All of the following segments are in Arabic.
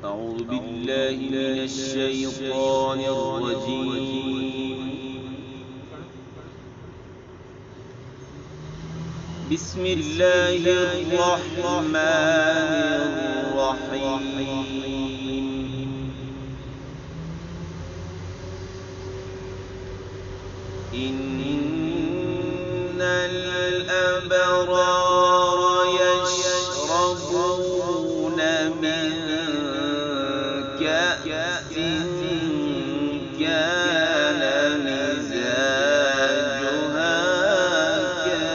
أعوذ بالله من الشيطان الرجيم. بسم الله الرحمن الرحيم. إن الأبرار يشربون من كأس كان مزاجها كافورا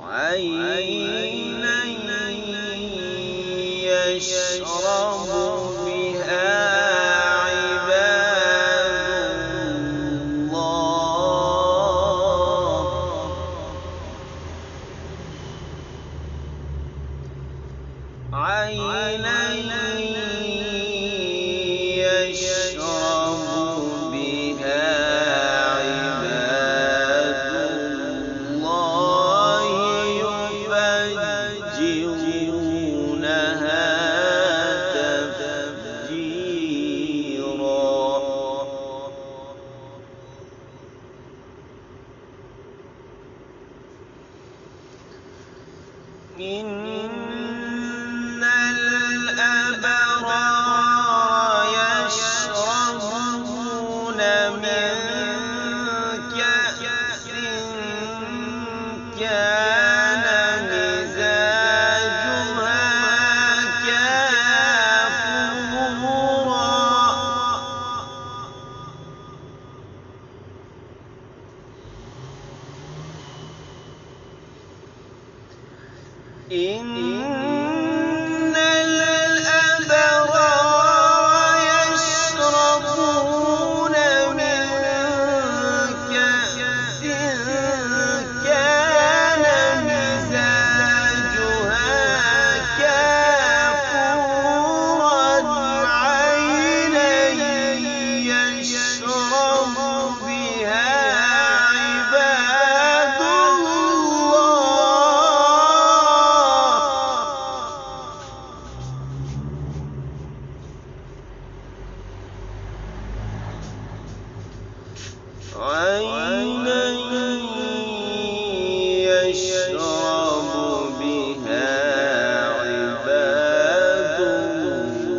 عينا يشرب بها عينا يشرب بها عباد الله يفجرونها تفجيرا. إن الأبرار يشربون من كأس كان مزاجها كافورا إن الأبرار يشربون من كأس كان مزاجها كافورا عينا يشرب بها عباد عينا يشرب بها عباد الله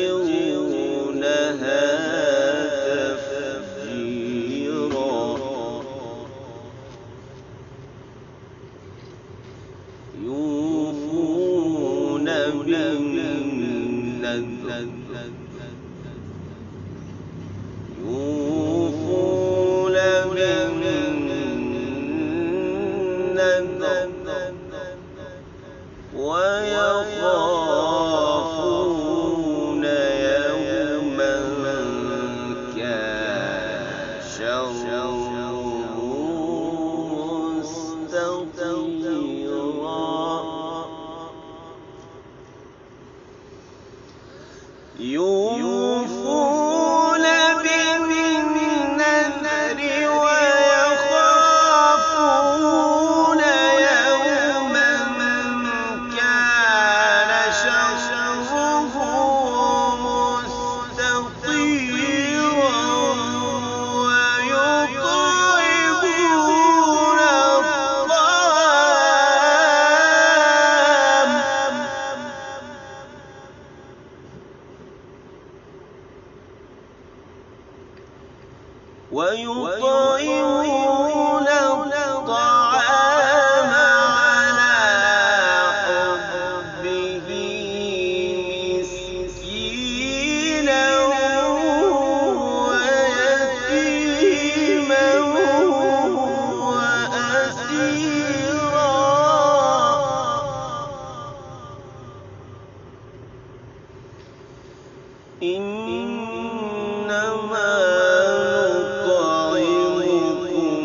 يفجرونها تفجيرا. يوفون بالنذر ويخافون يوما كان شره مستطيرا. يوفون بالنذر ويخافون يوما كان شره مستطيرا ويطعمون الطعام على حبه مسكينا ويتيما وأسيرا. إنما نطعمكم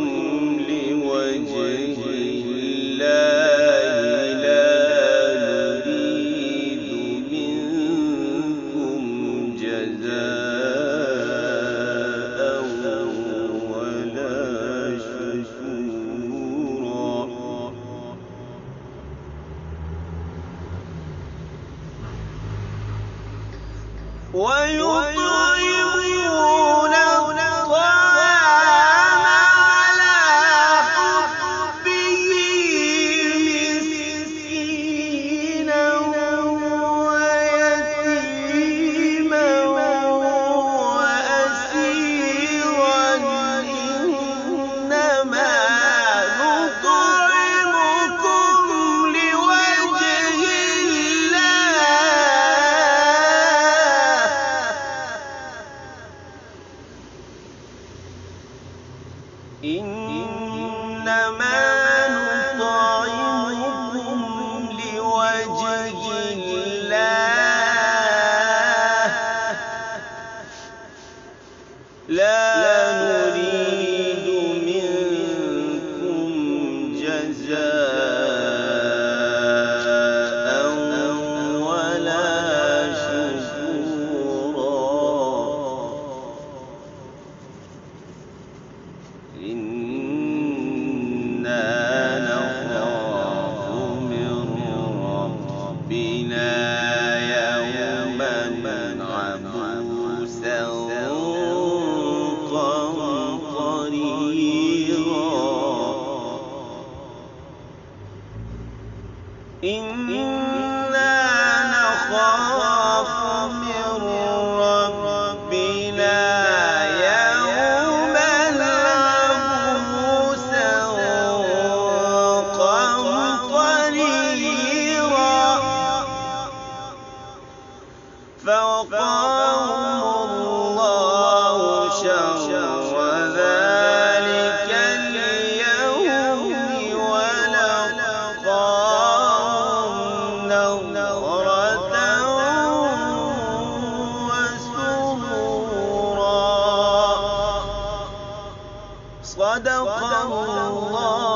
إنما نطعمكم لوجه الله لا نريد منكم جزاء ولا شكورا إنا نخاف من ربنا يوما عبوسا إنا نخاف من ربنا يوما عبوسا قمطريرا فوقاهم الله شر ذلك اليوم ولقاهم نضرة وسرورا صدق الله